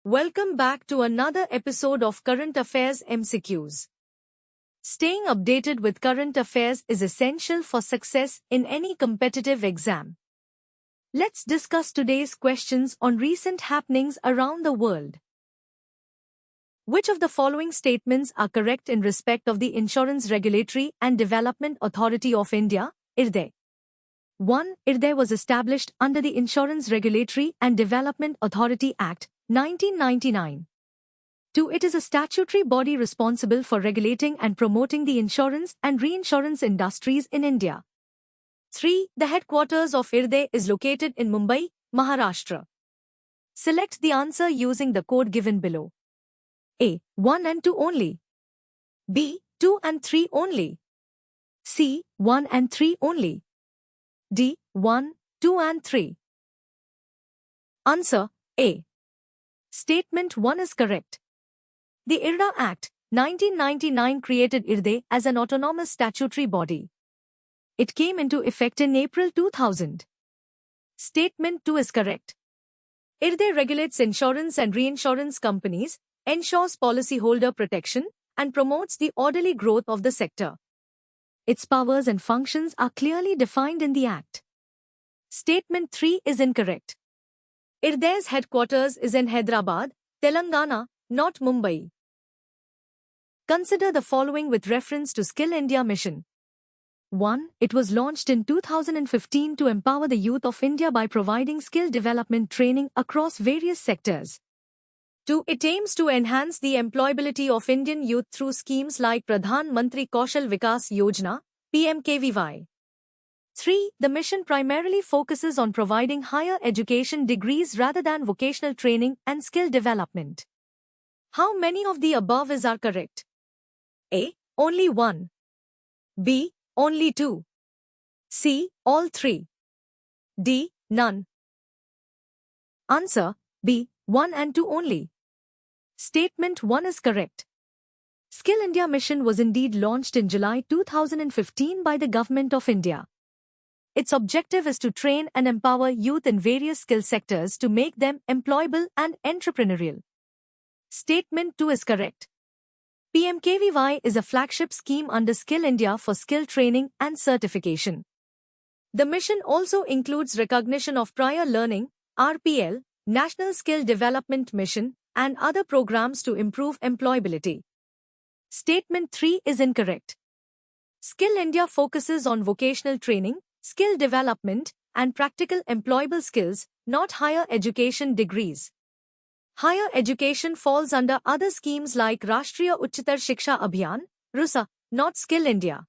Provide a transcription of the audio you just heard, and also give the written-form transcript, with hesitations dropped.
Welcome back to another episode of Current Affairs MCQs. Staying updated with current affairs is essential for success in any competitive exam. Let's discuss today's questions on recent happenings around the world. Which of the following statements are correct in respect of the Insurance Regulatory and Development Authority of India, IRDAI? 1. IRDAI was established under the Insurance Regulatory and Development Authority Act, 1999. 2. It is a statutory body responsible for regulating and promoting the insurance and reinsurance industries in India. 3. The headquarters of IRDAI is located in Mumbai, Maharashtra. Select the answer using the code given below. A. 1 and 2 only. B. 2 and 3 only. C. 1 and 3 only. D. 1, 2 and 3. Answer A. Statement 1 is correct. The IRDA Act, 1999 created IRDAI as an autonomous statutory body. It came into effect in April 2000. Statement 2 is correct. IRDAI regulates insurance and reinsurance companies, ensures policyholder protection, and promotes the orderly growth of the sector. Its powers and functions are clearly defined in the Act. Statement 3 is incorrect. IRDAI's headquarters is in Hyderabad, Telangana, not Mumbai. Consider the following with reference to Skill India Mission. 1. It was launched in 2015 to empower the youth of India by providing skill development training across various sectors. 2. It aims to enhance the employability of Indian youth through schemes like Pradhan Mantri Kaushal Vikas Yojana, PMKVY. 3. The mission primarily focuses on providing higher education degrees rather than vocational training and skill development. How many of the above are correct? A. Only 1. B. Only 2. C. All 3. D. None. Answer B. 1 and 2 only. Statement 1 is correct. Skill India Mission was indeed launched in July 2015 by the Government of India. Its objective is to train and empower youth in various skill sectors to make them employable and entrepreneurial. Statement 2 is correct. PMKVY is a flagship scheme under Skill India for skill training and certification. The mission also includes recognition of prior learning, RPL, National Skill Development Mission, and other programs to improve employability. Statement 3 is incorrect. Skill India focuses on vocational training, skill development, and practical employable skills, not higher education degrees. Higher education falls under other schemes like Rashtriya Uchchatar Shiksha Abhiyan, RUSA, not Skill India.